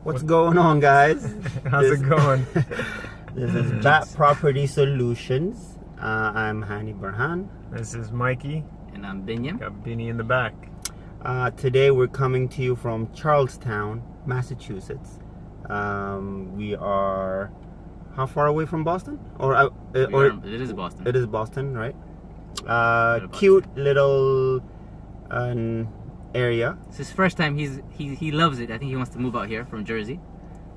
What's going on, guys? How's it going? This is BAT Property Solutions. I'm Hani Burhan. This is Mikey. And I'm Binyam. Got Benny in the back. Today we're coming to you from Charlestown, Massachusetts. We are how far away from Boston? It is Boston. It is Boston, right? Boston. Cute little area. It's his first time. He loves it. I think he wants to move out here from Jersey.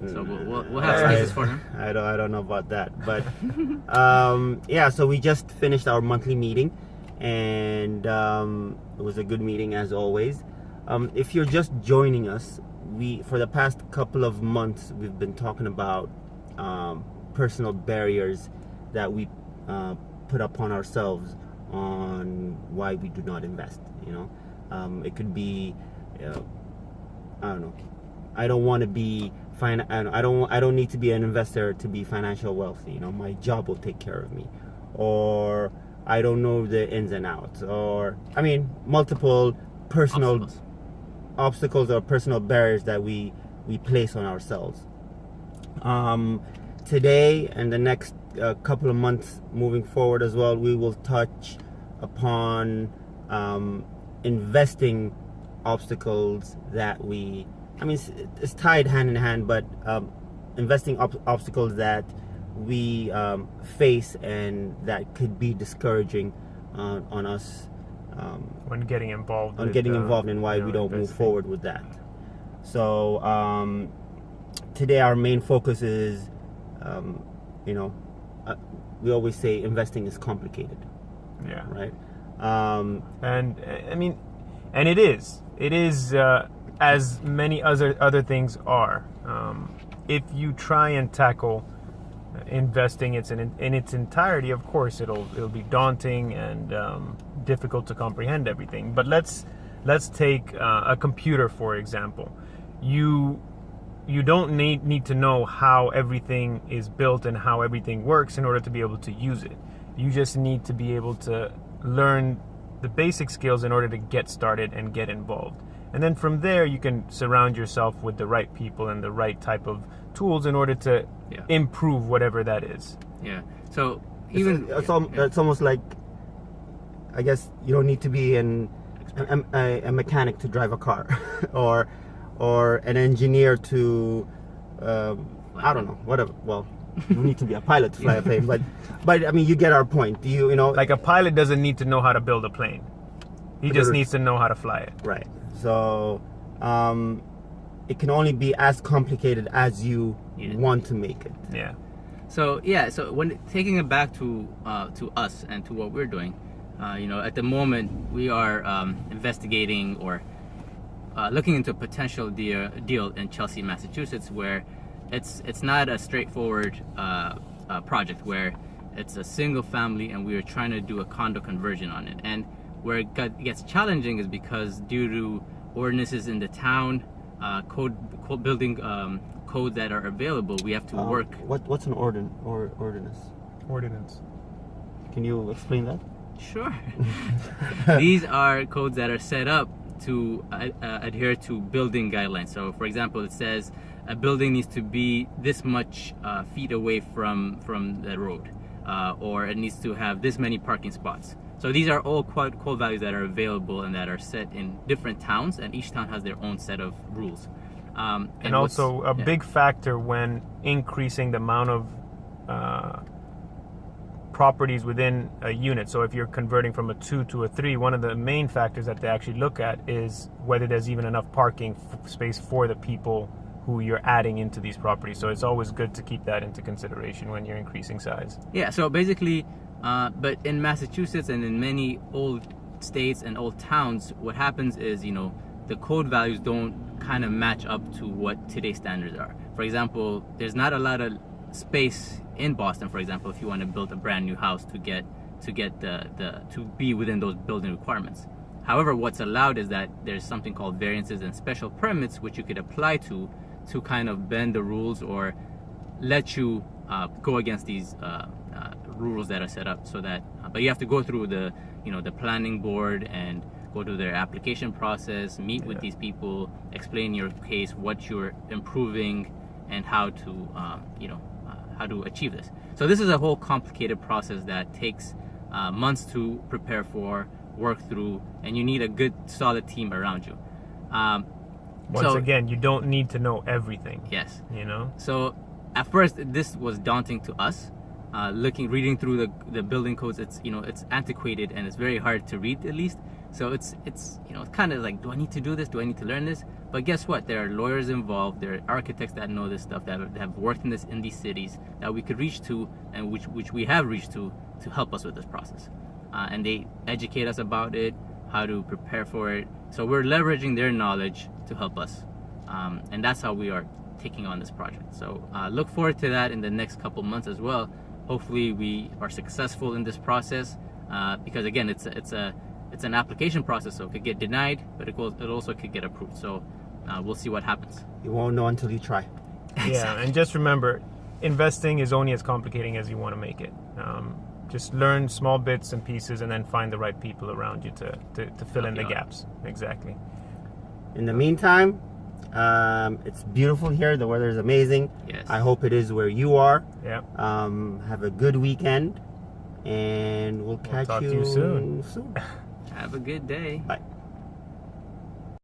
So we'll have spaces for him. I don't know about that, but yeah. So we just finished our monthly meeting, and it was a good meeting as always. If you're just joining us, for the past couple of months we've been talking about personal barriers that we put upon ourselves on why we do not invest. It could be I don't know. I don't want to be I don't need to be an investor to be financial wealthy. My job will take care of me, or I don't know the ins and outs, or multiple personal obstacles or personal barriers that we place on ourselves. Today and the next couple of months moving forward as well, we will touch upon investing obstacles that it's tied hand in hand, but investing obstacles that we face and that could be discouraging on us when getting involved in why we don't move forward with that. So today our main focus is we always say investing is complicated. Yeah. Right. And it is as many other things are. If you try and tackle investing in its entirety, of course it'll be daunting and difficult to comprehend everything. But let's take a computer, for example. You don't need to know how everything is built and how everything works in order to be able to use it. You just need to be able to learn the basic skills in order to get started and get involved. And then from there, you can surround yourself with the right people and the right type of tools in order to improve whatever that is. Yeah. So it's almost like, I guess you don't need to be a mechanic to drive a car, or an engineer to I don't know, whatever. Well, you don't need to be a pilot to fly a plane, but you get our point. Like a pilot doesn't need to know how to build a plane. He just needs to know how to fly it. Right. So it can only be as complicated as you want to make it. Yeah. So when taking it back to us and to what we're doing, at the moment we are investigating or looking into a potential deal in Chelsea, Massachusetts, where it's not a straightforward project where it's a single family and we are trying to do a condo conversion on it. And where it gets challenging is because due to ordinances in the town, building code that are available, we have to work. What's an ordinance? Ordinance. Can you explain that? Sure. These are codes that are set up to adhere to building guidelines. So, for example, it says a building needs to be this much feet away from the road, or it needs to have this many parking spots. So these are all code values that are available and that are set in different towns, and each town has their own set of rules. And also a big factor when increasing the amount of properties within a unit. So if you're converting from a 2 to a 3, one of the main factors that they actually look at is whether there's even enough parking space for the people who you're adding into these properties. So it's always good to keep that into consideration when you're increasing size. Yeah, so basically, but in Massachusetts and in many old states and old towns, what happens is, the code values don't kind of match up to what today's standards are. For example, there's not a lot of space in Boston, for example, if you want to build a brand new house to be within those building requirements. However, what's allowed is that there's something called variances and special permits, which you could apply to kind of bend the rules or let you go against these rules that are set up, so that but you have to go through the planning board and go to their application process, meet with these people, explain your case, what you're improving, and how to how to achieve this. So this is a whole complicated process that takes months to prepare for, work through, and you need a good solid team around you. Once again, you don't need to know everything. Yes. You know? So at first this was daunting to us. Reading through the building codes, it's antiquated and it's very hard to read, at least. So it's kind of like, do I need to do this? Do I need to learn this? But guess what? There are lawyers involved. There are architects that know this stuff, that have worked in these cities, that we could reach to, and which we have reached to help us with this process. And they educate us about it, how to prepare for it. So we're leveraging their knowledge to help us, and that's how we are taking on this project. So look forward to that in the next couple months as well. Hopefully we are successful in this process, because again, it's an application process, so it could get denied, but it also could get approved. So we'll see what happens. You won't know until you try. Yeah, and just remember, investing is only as complicating as you want to make it. Just learn small bits and pieces, and then find the right people around you to fill in the gaps. Exactly. In the meantime, it's beautiful here. The weather is amazing. Yes. I hope it is where you are. Yeah. Have a good weekend, and we'll catch talk to you you soon. Have a good day. Bye.